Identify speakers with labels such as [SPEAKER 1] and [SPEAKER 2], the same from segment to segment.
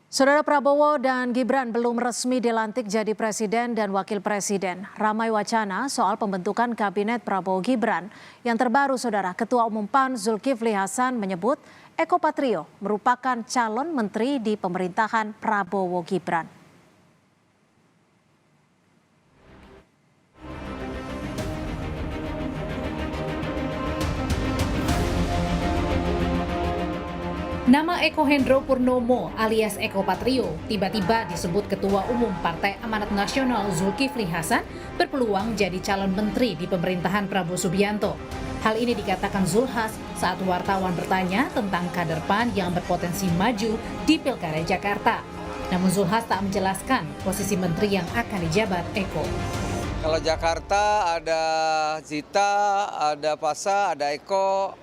[SPEAKER 1] Saudara Prabowo dan Gibran belum resmi dilantik jadi presiden dan wakil presiden. Ramai wacana soal pembentukan kabinet Prabowo Gibran. Yang terbaru, Saudara, Ketua Umum PAN Zulkifli Hasan menyebut Eko Patrio merupakan calon menteri di pemerintahan Prabowo Gibran.
[SPEAKER 2] Nama Eko Hendro Purnomo alias Eko Patrio tiba-tiba disebut Ketua Umum Partai Amanat Nasional Zulkifli Hasan berpeluang jadi calon menteri di pemerintahan Prabowo Subianto. Hal ini dikatakan Zulhas saat wartawan bertanya tentang kader PAN yang berpotensi maju di Pilkada Jakarta. Namun Zulhas tak menjelaskan posisi menteri yang akan dijabat Eko.
[SPEAKER 3] Kalau Jakarta ada Zita, ada Pasa, ada Eko.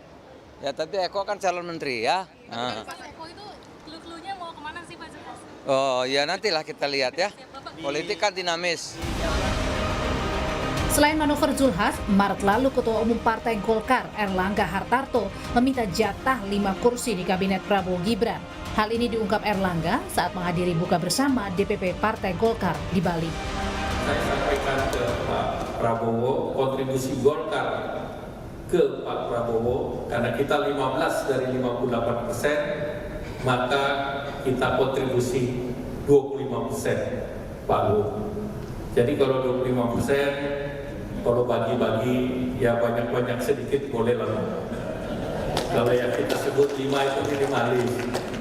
[SPEAKER 3] Ya, tapi Eko kan calon menteri ya.
[SPEAKER 4] Pas Eko itu clue-cluenya mau kemana sih Pak Zulhas?
[SPEAKER 3] Oh ya, nantilah kita lihat ya. Politik kan dinamis.
[SPEAKER 2] Selain manuver Zulhas, Maret lalu Ketua Umum Partai Golkar Erlangga Hartarto meminta jatah 5 kursi di Kabinet Prabowo Gibran. Hal ini diungkap Erlangga saat menghadiri buka bersama DPP Partai Golkar di Bali.
[SPEAKER 5] Saya sampaikan ke Pak Prabowo kontribusi Golkar ke Pak Prabowo, karena kita 15 dari 58%, maka kita kontribusi 25%, Pak Bu. Jadi kalau 25%, kalau bagi-bagi ya banyak-banyak sedikit boleh lah. Kalau yang kita sebut 5 itu minimalis,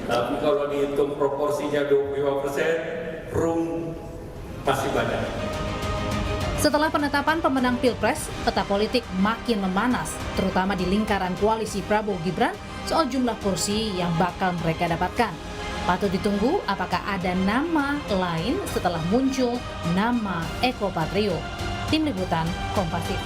[SPEAKER 5] tapi kalau dihitung proporsinya 25%, room masih banyak.
[SPEAKER 2] Setelah penetapan pemenang Pilpres, peta politik makin memanas, terutama di lingkaran koalisi Prabowo Gibran soal jumlah kursi yang bakal mereka dapatkan. Patut ditunggu apakah ada nama lain setelah muncul nama Eko Patrio. Tim Liputan Kompas TV.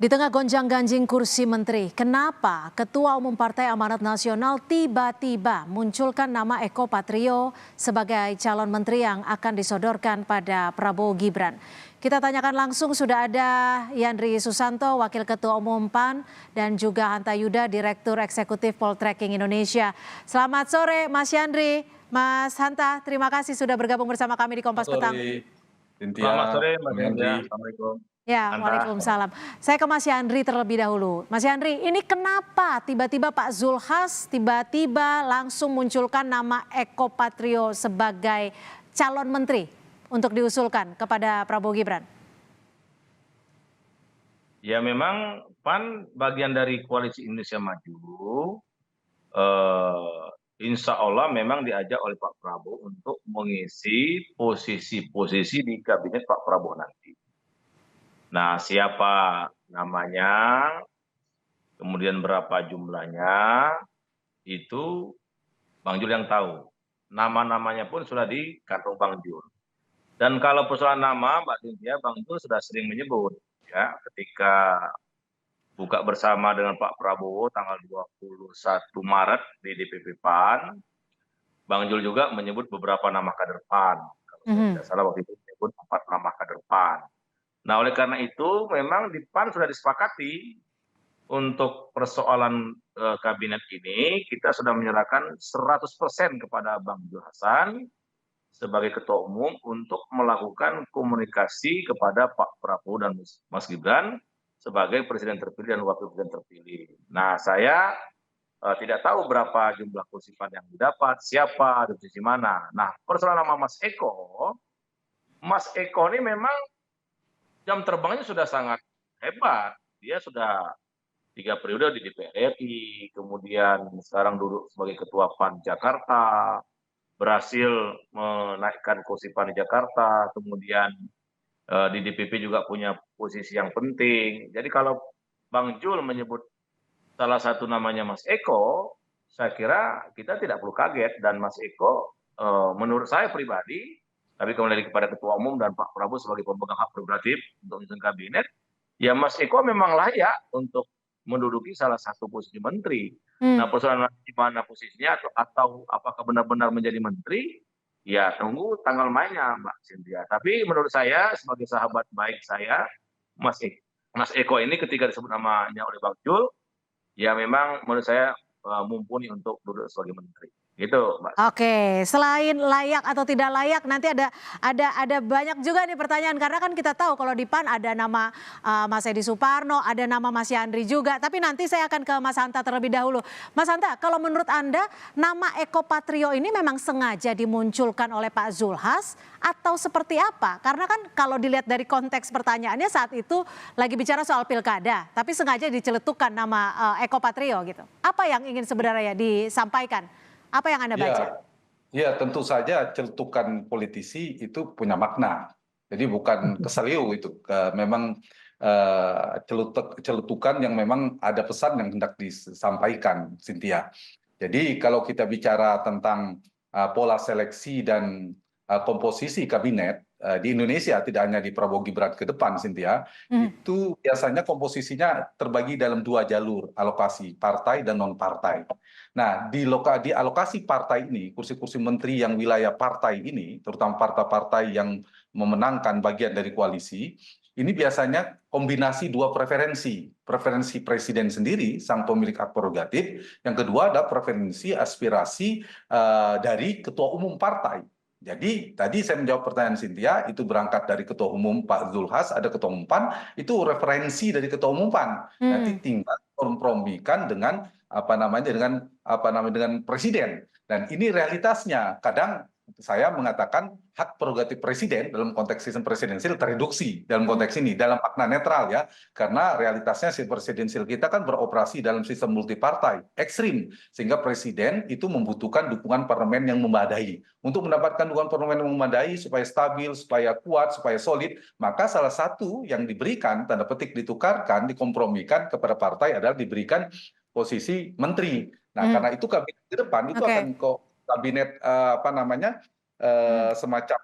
[SPEAKER 1] Di tengah gonjang-ganjing kursi menteri, kenapa Ketua Umum Partai Amanat Nasional tiba-tiba munculkan nama Eko Patrio sebagai calon menteri yang akan disodorkan pada Prabowo Gibran? Kita tanyakan langsung, sudah ada Yandri Susanto, Wakil Ketua Umum PAN, dan juga Hanta Yuda, Direktur Eksekutif Poltreking Indonesia. Selamat sore Mas Yandri, Mas Hanta, terima kasih sudah bergabung bersama kami di Kompas Petang.
[SPEAKER 6] Selamat sore Mbak Yandri. Assalamualaikum.
[SPEAKER 1] Ya, waalaikumsalam. Saya ke Mas Yandri terlebih dahulu. Mas Yandri, ini kenapa tiba-tiba Pak Zulhas tiba-tiba langsung munculkan nama Eko Patrio sebagai calon menteri untuk diusulkan kepada Prabowo Gibran?
[SPEAKER 6] Ya memang PAN bagian dari Koalisi Indonesia Maju. Insya Allah memang diajak oleh Pak Prabowo untuk mengisi posisi-posisi di kabinet Pak Prabowo nanti. Nah, siapa namanya, kemudian berapa jumlahnya, itu Bang Jul yang tahu. Nama-namanya pun sudah di kantong Bang Jul. Dan kalau persoalan nama, Mbak Cynthia, Bang Jul sudah sering menyebut, ya, ketika buka bersama dengan Pak Prabowo tanggal 21 Maret di DPP PAN, Bang Jul juga menyebut beberapa nama kader PAN. Kalau saya tidak salah waktu itu menyebut 4 nama kader PAN. Nah, oleh karena itu memang di PAN sudah disepakati untuk persoalan kabinet ini kita sudah menyerahkan 100% kepada Bang Jul Hasan sebagai Ketua Umum untuk melakukan komunikasi kepada Pak Prabowo dan Mas Gibran sebagai Presiden terpilih dan Wakil Presiden terpilih. Nah, saya tidak tahu berapa jumlah kursi PAN yang didapat, siapa, di posisi mana. Nah, persoalan nama Mas Eko ini memang jam terbangnya sudah sangat hebat. Dia sudah 3 periode di DPR RI, kemudian sekarang duduk sebagai Ketua PAN Jakarta, berhasil menaikkan kursi PAN di Jakarta, kemudian di DPP juga punya posisi yang penting. Jadi kalau Bang Jul menyebut salah satu namanya Mas Eko, saya kira kita tidak perlu kaget. Dan Mas Eko menurut saya pribadi, tapi kembali kepada Ketua Umum dan Pak Prabowo sebagai pemegang hak prerogatif untuk menyusun kabinet, ya Mas Eko memang layak untuk menduduki salah satu posisi menteri. Nah, persoalan di mana posisinya atau apakah benar-benar menjadi menteri, ya tunggu tanggal mainnya Mbak Cynthia. Tapi menurut saya sebagai sahabat baik saya, Mas Eko ini ketika disebut namanya oleh Bang Jul, ya memang menurut saya mumpuni untuk duduk sebagai menteri. Gitu, Mbak.
[SPEAKER 1] Oke, selain layak atau tidak layak, nanti ada banyak juga nih pertanyaan karena kan kita tahu kalau di PAN ada nama Mas Edi Suparno, ada nama Mas Yandri juga. Tapi nanti saya akan ke Mas Hanta terlebih dahulu. Mas Hanta, kalau menurut Anda nama Eko Patrio ini memang sengaja dimunculkan oleh Pak Zulhas atau seperti apa? Karena kan kalau dilihat dari konteks pertanyaannya saat itu lagi bicara soal pilkada, tapi sengaja diceletukan nama Eko Patrio gitu. Apa yang ingin sebenarnya disampaikan? Apa yang Anda baca?
[SPEAKER 7] Ya, tentu saja celetukan politisi itu punya makna. Jadi bukan keseliu itu, memang celetukan yang memang ada pesan yang hendak disampaikan, Cynthia. Jadi kalau kita bicara tentang pola seleksi dan komposisi kabinet di Indonesia, tidak hanya di Prabowo Gibran ke depan, Cynthia, itu biasanya komposisinya terbagi dalam 2 jalur, alokasi partai dan non partai. Nah, di alokasi partai ini, kursi-kursi menteri yang wilayah partai ini, terutama partai-partai yang memenangkan bagian dari koalisi, ini biasanya kombinasi 2 preferensi. Preferensi presiden sendiri, sang pemilik hak prerogatif. Yang kedua ada preferensi aspirasi dari ketua umum partai. Jadi tadi saya menjawab pertanyaan Cynthia, itu berangkat dari ketua umum Pak Zulhas, ada ketua umum PAN, itu referensi dari ketua umum PAN. Nanti tinggal kompromikan dengan dengan presiden. Dan ini realitasnya. Kadang saya mengatakan hak prerogatif presiden dalam konteks sistem presidensil tereduksi dalam konteks ini, dalam makna netral ya. Karena realitasnya sistem presidensil kita kan beroperasi dalam sistem multipartai, ekstrim. Sehingga presiden itu membutuhkan dukungan parlemen yang memadai. Untuk mendapatkan dukungan parlemen yang memadai, supaya stabil, supaya kuat, supaya solid, maka salah satu yang diberikan, tanda petik ditukarkan, dikompromikan kepada partai adalah diberikan posisi menteri. Nah, karena itu kabinet ke depan itu akan kabinet semacam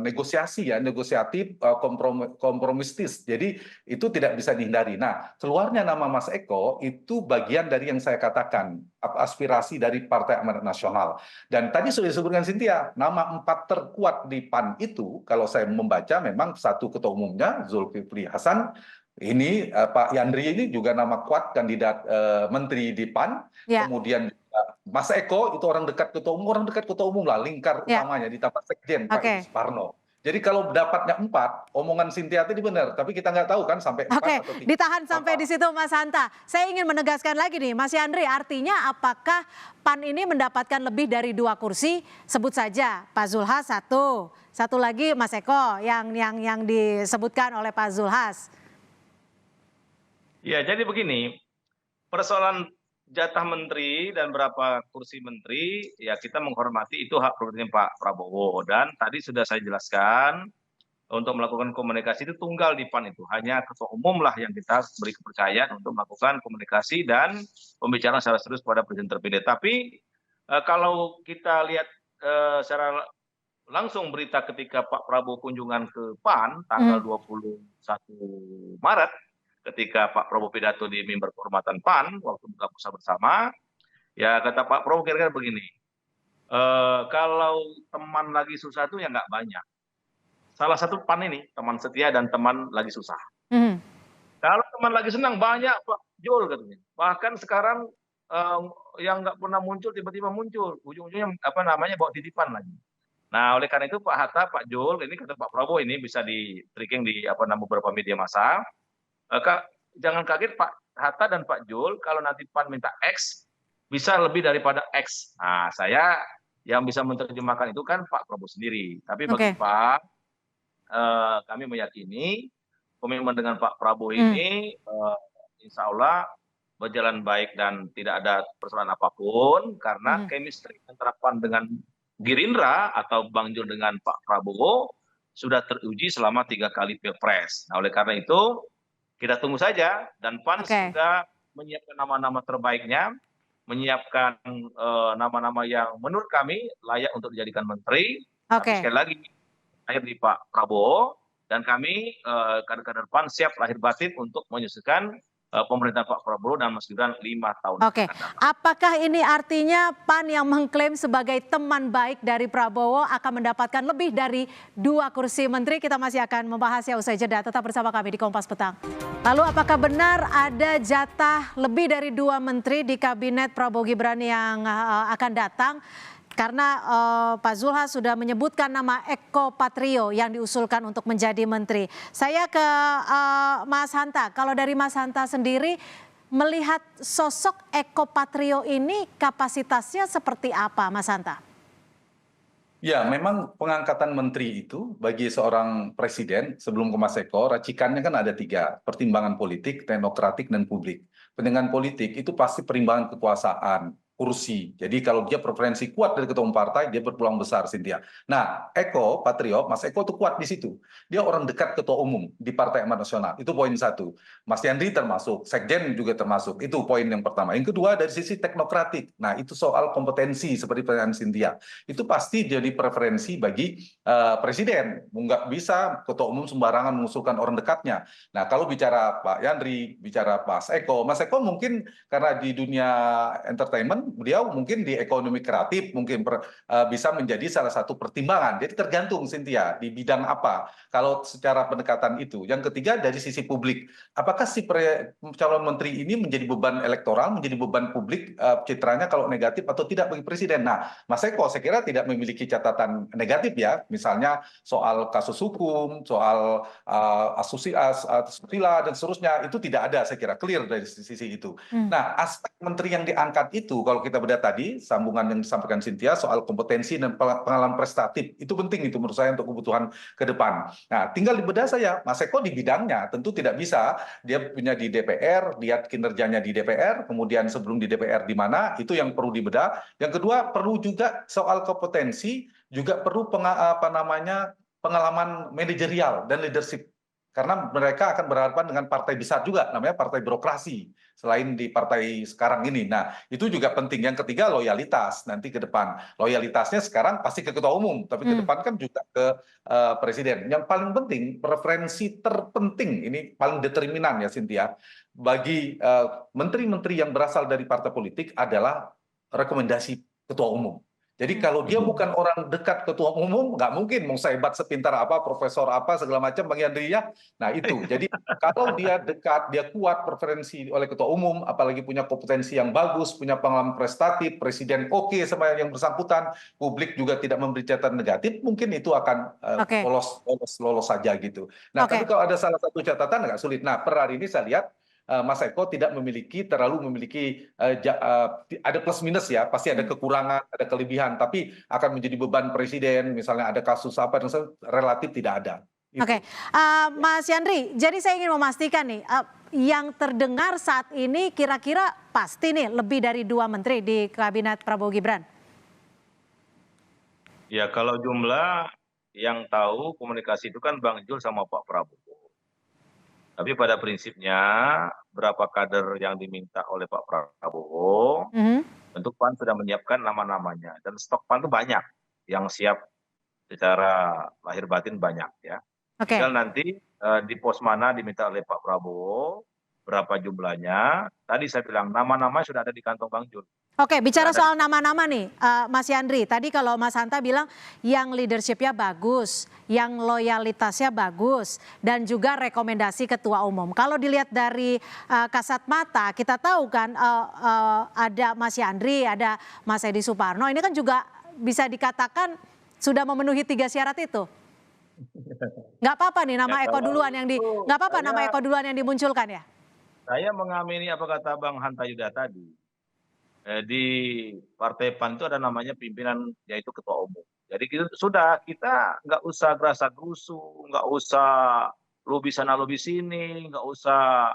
[SPEAKER 7] negosiasi ya, negosiatif, kompromistis. Jadi itu tidak bisa dihindari. Nah, keluarnya nama Mas Eko itu bagian dari yang saya katakan aspirasi dari Partai Amanat Nasional. Dan tadi sudah disebutkan Cynthia, nama 4 terkuat di PAN itu, kalau saya membaca memang satu ketua umumnya Zulkifli Hasan. Ini Pak Yandri ini juga nama kuat kandidat menteri di PAN. Kemudian Mas Eko itu orang dekat ketua umum lah, lingkar utamanya ditambah sekjen Pak Edi Suparno. Jadi kalau dapatnya 4, omongan Cynthia tadi benar, tapi kita nggak tahu kan sampai 4 atau 3.
[SPEAKER 1] Ditahan sampai di situ Mas Hanta. Saya ingin menegaskan lagi nih, Mas Yandri, artinya apakah PAN ini mendapatkan lebih dari 2 kursi? Sebut saja Pak Zulhas satu lagi Mas Eko yang disebutkan oleh Pak Zulhas.
[SPEAKER 6] Ya, jadi begini, persoalan jatah menteri dan berapa kursi menteri, ya kita menghormati itu hak prerogatif Pak Prabowo. Dan tadi sudah saya jelaskan, untuk melakukan komunikasi itu tunggal di PAN itu. Hanya ketua umum lah yang kita beri kepercayaan untuk melakukan komunikasi dan pembicaraan secara serius pada presiden terpilih. Tapi kalau kita lihat secara langsung berita ketika Pak Prabowo kunjungan ke PAN tanggal 21 Maret, ketika Pak Prabowo pidato di mimbar kehormatan PAN waktu buka puasa bersama, ya kata Pak Prabowo kira-kira begini, kalau teman lagi susah itu ya nggak banyak. Salah satu PAN ini teman setia dan teman lagi susah. Kalau teman lagi senang banyak Pak Jul katanya. Bahkan sekarang yang nggak pernah muncul tiba-tiba muncul, ujung-ujungnya bawa titipan lagi. Nah oleh karena itu Pak Hatta, Pak Jul, ini kata Pak Prabowo ini bisa di tracking di beberapa media massa. Jangan kaget Pak Hatta dan Pak Jul kalau nanti PAN minta X bisa lebih daripada X. Nah, saya yang bisa menerjemahkan itu kan Pak Prabowo sendiri. Tapi bagi Pak, kami meyakini komitmen dengan Pak Prabowo ini insya Allah berjalan baik dan tidak ada persoalan apapun karena chemistry antara PAN dengan Gerindra atau Bang Jul dengan Pak Prabowo sudah teruji selama 3 kali Pilpres. Nah, oleh karena itu kita tunggu saja dan PAN sudah menyiapkan nama-nama terbaiknya, menyiapkan nama-nama yang menurut kami layak untuk dijadikan menteri. Tapi sekali lagi lahir di Pak Prabowo dan kami kader-kader PAN siap lahir batin untuk menyusulkan pemerintahan Pak Prabowo dan Mas Gibran 5 tahun
[SPEAKER 1] Oke,
[SPEAKER 6] akan datang.
[SPEAKER 1] apakah ini artinya PAN yang mengklaim sebagai teman baik dari Prabowo akan mendapatkan lebih dari 2 kursi menteri? Kita masih akan membahasnya usai jeda. Tetap bersama kami di Kompas Petang. Lalu apakah benar ada jatah lebih dari 2 menteri di kabinet Prabowo Gibran yang akan datang? Karena Pak Zulhas sudah menyebutkan nama Eko Patrio yang diusulkan untuk menjadi menteri. Saya ke Mas Hanta. Kalau dari Mas Hanta sendiri, melihat sosok Eko Patrio ini kapasitasnya seperti apa, Mas Hanta?
[SPEAKER 7] Ya, memang pengangkatan menteri itu bagi seorang presiden sebelum ke Mas Eko, racikannya kan ada 3, pertimbangan politik, teknokratik, dan publik. Pertimbangan politik itu pasti perimbangan kekuasaan, kursi. Jadi kalau dia preferensi kuat dari ketua umum partai, dia berpeluang besar, Cynthia. Nah, Eko Patrio, Mas Eko itu kuat di situ. Dia orang dekat ketua umum di Partai Amanat Nasional. Itu poin 1. Mas Yandri termasuk, Sekjen juga termasuk. Itu poin yang pertama. Yang kedua dari sisi teknokratik. Nah, itu soal kompetensi seperti pertanyaan Cynthia. Itu pasti jadi preferensi bagi presiden. Nggak bisa ketua umum sembarangan mengusulkan orang dekatnya. Nah, kalau bicara Pak Yandri, bicara Mas Eko mungkin karena di dunia entertainment, beliau mungkin di ekonomi kreatif mungkin bisa menjadi salah satu pertimbangan. Jadi tergantung Cynthia di bidang apa. Kalau secara pendekatan itu. Yang ketiga dari sisi publik. Apakah si calon menteri ini menjadi beban elektoral, menjadi beban publik citranya kalau negatif atau tidak bagi presiden? Nah, Mas Eko saya kira tidak memiliki catatan negatif ya. Misalnya soal kasus hukum, soal asusila dan seterusnya itu tidak ada saya kira clear dari sisi itu. Nah, aspek menteri yang diangkat itu kalau kita bedah tadi sambungan yang disampaikan Cynthia soal kompetensi dan pengalaman prestatif itu penting itu menurut saya untuk kebutuhan ke depan. Nah, tinggal di bedah saya Mas Eko di bidangnya tentu tidak bisa dia punya di DPR, lihat kinerjanya di DPR, kemudian sebelum di DPR di mana itu yang perlu dibedah. Yang kedua perlu juga soal kompetensi, juga perlu pengalaman manajerial dan leadership. Karena mereka akan berhadapan dengan partai besar juga, namanya partai birokrasi, selain di partai sekarang ini. Nah, itu juga penting. Yang ketiga, loyalitas nanti ke depan. Loyalitasnya sekarang pasti ke ketua umum, tapi ke depan kan juga ke presiden. Yang paling penting, preferensi terpenting, ini paling determinan ya Cynthia, bagi menteri-menteri yang berasal dari partai politik adalah rekomendasi ketua umum. Jadi kalau dia bukan orang dekat ketua umum, nggak mungkin mau sehebat sepintar apa, profesor apa, segala macam Bang Yandri ya. Nah itu, jadi kalau dia dekat, dia kuat preferensi oleh ketua umum, apalagi punya kompetensi yang bagus, punya pengalaman prestatif, presiden oke sama yang bersangkutan, publik juga tidak memberi catatan negatif, mungkin itu akan lolos saja gitu. Nah tapi kalau ada salah satu catatan nggak sulit. Nah per hari ini saya lihat Mas Eko tidak terlalu memiliki ada plus minus ya, pasti ada kekurangan, ada kelebihan, tapi akan menjadi beban presiden, misalnya ada kasus apa dan relatif tidak ada.
[SPEAKER 1] Oke, Mas Yandri, jadi saya ingin memastikan nih, yang terdengar saat ini kira-kira pasti nih lebih dari 2 menteri di kabinet Prabowo Gibran.
[SPEAKER 6] Ya kalau jumlah yang tahu komunikasi itu kan Bang Jul sama Pak Prabowo. Tapi pada prinsipnya berapa kader yang diminta oleh Pak Prabowo, tentu PAN sudah menyiapkan nama-namanya. Dan stok PAN itu banyak, yang siap secara lahir batin banyak ya. Tinggal nanti di pos mana diminta oleh Pak Prabowo, berapa jumlahnya. Tadi saya bilang nama-nama sudah ada di kantong Bang Jul.
[SPEAKER 1] Oke, bicara soal nama-nama nih, Mas Yandri. Tadi kalau Mas Hanta bilang yang leadership-nya bagus, yang loyalitasnya bagus, dan juga rekomendasi ketua umum. Kalau dilihat dari kasat mata, kita tahu kan ada Mas Yandri, ada Mas Edi Suparno. Ini kan juga bisa dikatakan sudah memenuhi 3 syarat itu. Nggak apa-apa nih nama Eko duluan nggak apa-apa nama Eko duluan yang dimunculkan ya.
[SPEAKER 6] Saya mengamini apa kata Bang Hanta Yuda tadi. Di Partai PAN itu ada namanya pimpinan yaitu ketua umum. Jadi kita nggak usah gerasa-gerusu, nggak usah lobi sana lobi sini, nggak usah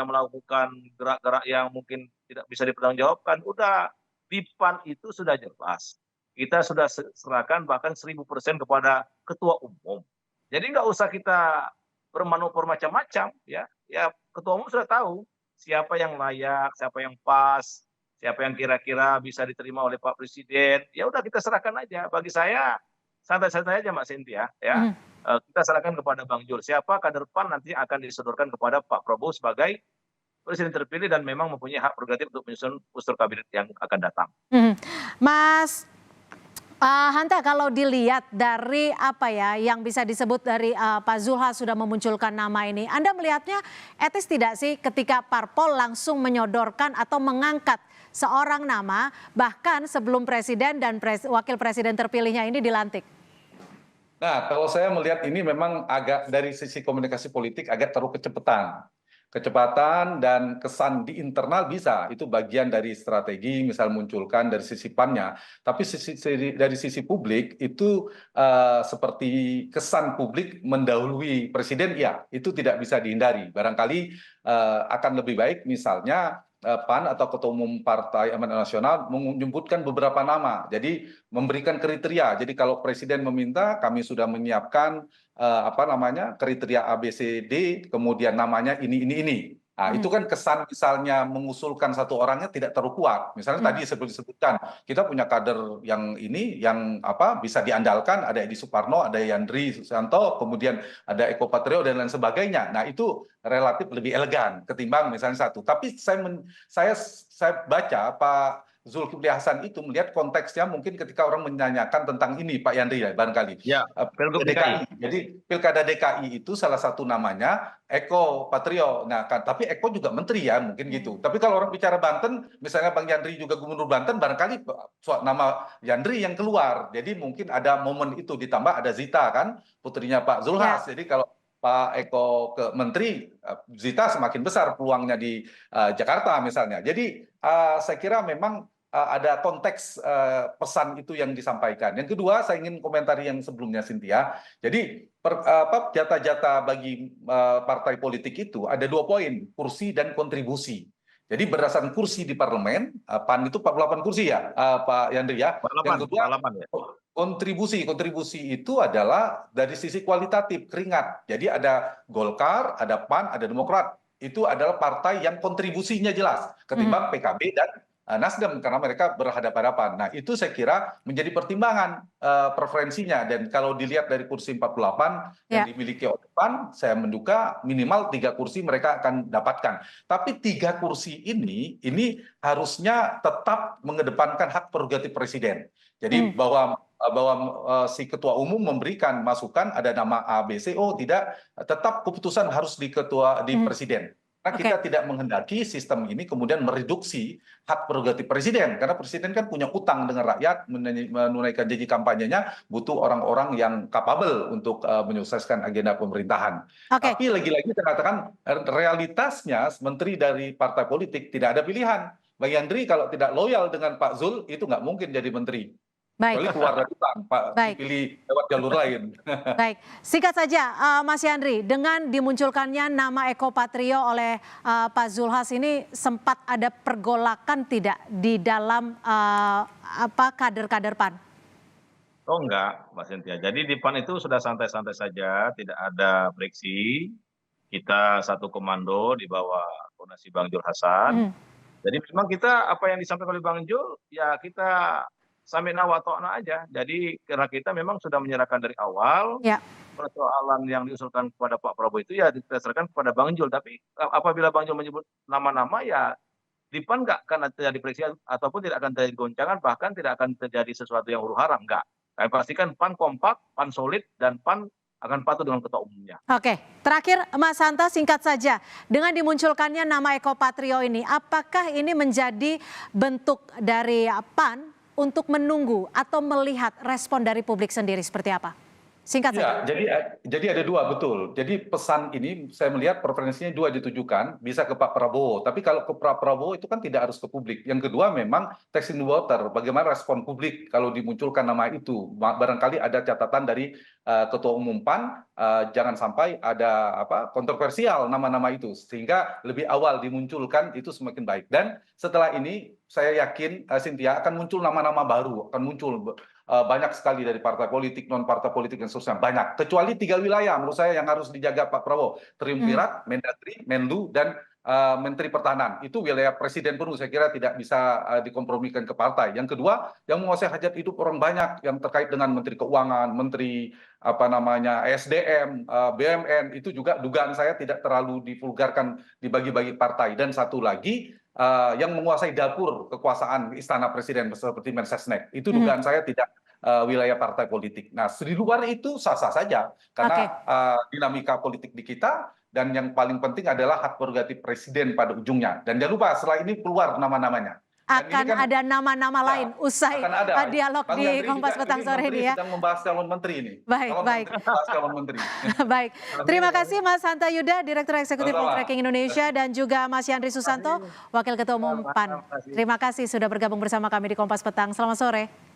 [SPEAKER 6] melakukan gerak-gerak yang mungkin tidak bisa dipertanggungjawabkan. Udah di PAN itu sudah jelas. Kita sudah serahkan bahkan 1000% kepada ketua umum. Jadi nggak usah kita bermanuver macam-macam ya. Ya ketua umum sudah tahu siapa yang layak, siapa yang pas, siapa yang kira-kira bisa diterima oleh Pak Presiden. Ya udah kita serahkan aja. Bagi saya santai-santai aja Mbak Cynthia ya. kita serahkan kepada Bang Jul. Siapa kader PAN nanti akan disodorkan kepada Pak Prabowo sebagai presiden terpilih dan memang mempunyai hak prerogatif untuk menyusun usul kabinet yang akan datang.
[SPEAKER 1] Mas Hanta, kalau dilihat dari apa ya yang bisa disebut dari Pak Zulhas sudah memunculkan nama ini, Anda melihatnya etis tidak sih ketika parpol langsung menyodorkan atau mengangkat seorang nama bahkan sebelum presiden dan wakil presiden terpilihnya ini dilantik?
[SPEAKER 7] Nah, kalau saya melihat ini memang agak dari sisi komunikasi politik agak terlalu kecepatan dan kesan di internal bisa, itu bagian dari strategi misal munculkan dari sisi PAN-nya, tapi dari sisi publik itu seperti kesan publik mendahului presiden, ya itu tidak bisa dihindari. Barangkali akan lebih baik misalnya PAN atau Ketua Umum Partai Amanat Nasional menyebutkan beberapa nama, jadi memberikan kriteria. Jadi kalau presiden meminta, kami sudah menyiapkan kriteria ABCD, kemudian namanya ini. Nah, itu kan kesan misalnya mengusulkan satu orangnya tidak terlalu kuat. Misalnya tadi seperti disebutkan, kita punya kader yang ini yang bisa diandalkan, ada Edi Suparno, ada Yandri Susanto, kemudian ada Eko Patrio dan lain sebagainya. Nah, itu relatif lebih elegan ketimbang misalnya satu. Tapi saya baca Pak Zulkifli Hasan itu melihat konteksnya mungkin ketika orang menanyakan tentang ini Pak Yandri ya barangkali.
[SPEAKER 6] Ya, Pilgub DKI.
[SPEAKER 7] Jadi Pilkada DKI itu salah satu namanya Eko Patrio. Nah, tapi Eko juga menteri ya mungkin gitu. Tapi kalau orang bicara Banten, misalnya Bang Yandri juga Gubernur Banten, barangkali nama Yandri yang keluar. Jadi mungkin ada momen itu, ditambah ada Zita kan, putrinya Pak Zulhas. Jadi kalau Pak Eko ke menteri, Zita semakin besar peluangnya di Jakarta misalnya. Jadi saya kira memang ada konteks pesan itu yang disampaikan. Yang kedua, saya ingin komentari yang sebelumnya Cynthia. Jadi jatah-jatah bagi partai politik itu ada 2 poin, kursi dan kontribusi. Jadi berdasarkan kursi di parlemen, PAN itu 48 kursi ya, Pak Yandri ya.
[SPEAKER 6] 48,
[SPEAKER 7] Yang kedua,
[SPEAKER 6] 48 ya.
[SPEAKER 7] kontribusi itu adalah dari sisi kualitatif, keringat. Jadi ada Golkar, ada PAN, ada Demokrat. Itu adalah partai yang kontribusinya jelas ketimbang PKB dan Nasdem karena mereka berhadapan-hadapan. Nah, itu saya kira menjadi pertimbangan preferensinya, dan kalau dilihat dari kursi 48 yang dimiliki oleh PAN, saya menduga minimal 3 kursi mereka akan dapatkan. Tapi 3 kursi ini harusnya tetap mengedepankan hak prerogatif presiden. Jadi bahwa si ketua umum memberikan masukan ada nama A, B, C, O, tidak, tetap keputusan harus di presiden. Karena kita tidak menghendaki sistem ini kemudian mereduksi hak prerogatif presiden. Karena presiden kan punya utang dengan rakyat, menunaikan janji kampanyenya, butuh orang-orang yang kapabel untuk menyukseskan agenda pemerintahan. Tapi lagi-lagi saya katakan realitasnya menteri dari partai politik tidak ada pilihan. Bang Yandri kalau tidak loyal dengan Pak Zul, itu nggak mungkin jadi menteri. Kecuali keluar dari PAN, Pak dipilih lewat jalur lain.
[SPEAKER 1] Baik, singkat saja Mas Yandri, dengan dimunculkannya nama Eko Patrio oleh Pak Zulhas ini sempat ada pergolakan tidak di dalam kader-kader PAN?
[SPEAKER 6] Oh enggak, Mbak Cynthia. Jadi di PAN itu sudah santai-santai saja, tidak ada friksi. Kita satu komando di bawah koordinasi Bang Jul Hasan. Jadi memang kita apa yang disampaikan oleh Bang Jul, ya kita samina wa ta'na aja. Jadi karena kita memang sudah menyerahkan dari awal, persoalan yang diusulkan kepada Pak Prabowo itu ya diserahkan kepada Bang Jul. Tapi apabila Bang Jul menyebut nama-nama, ya di PAN nggak akan terjadi friksi ataupun tidak akan terjadi goncangan, bahkan tidak akan terjadi sesuatu yang huru-hara, enggak. Kami pastikan PAN kompak, PAN solid, dan PAN akan patuh dengan ketua umumnya.
[SPEAKER 1] Oke, terakhir Mas Hanta, singkat saja. Dengan dimunculkannya nama Eko Patrio ini, apakah ini menjadi bentuk dari PAN untuk menunggu atau melihat respon dari publik sendiri seperti apa? Singkat saja.
[SPEAKER 7] Jadi ada 2, betul. Jadi pesan ini saya melihat preferensinya 2 ditujukan, bisa ke Pak Prabowo. Tapi kalau ke Pak Prabowo itu kan tidak harus ke publik. Yang kedua memang testing the water, bagaimana respon publik kalau dimunculkan nama itu. Barangkali ada catatan dari Ketua Umum PAN, jangan sampai ada kontroversial nama-nama itu, sehingga lebih awal dimunculkan itu semakin baik. Dan setelah ini saya yakin Cynthia akan muncul nama-nama baru, akan muncul banyak sekali dari partai politik, non partai politik dan seterusnya, banyak. Kecuali 3 wilayah menurut saya yang harus dijaga Pak Prabowo, Triumvirat, Mendagri, Menlu, dan Menteri Pertahanan. Itu wilayah presiden penuh, saya kira tidak bisa dikompromikan ke partai. Yang kedua, yang menguasai hajat hidup orang banyak yang terkait dengan Menteri Keuangan, Menteri SDM, BUMN, itu juga dugaan saya tidak terlalu divulgarkan dibagi-bagi partai. Dan satu lagi, yang menguasai dapur kekuasaan istana presiden seperti Mensesnek, itu dugaan saya tidak wilayah partai politik. Nah, di luar itu sah-sah saja karena dinamika politik di kita. Dan yang paling penting adalah hak prerogatif presiden pada ujungnya. Dan jangan lupa setelah ini keluar nama-namanya.
[SPEAKER 1] Akan ada nama-nama lain usai dialog di Kompas Petang sore ini ya.
[SPEAKER 7] Sedang membahas calon menteri ini.
[SPEAKER 1] Baik.
[SPEAKER 7] Calon menteri.
[SPEAKER 1] Baik. Terima kasih Mas Hanta Yuda, Direktur Eksekutif Poltreking Indonesia, dan juga Mas Yandri Susanto, Wakil Ketua Umum PAN. Terima kasih sudah bergabung bersama kami di Kompas Petang. Selamat sore.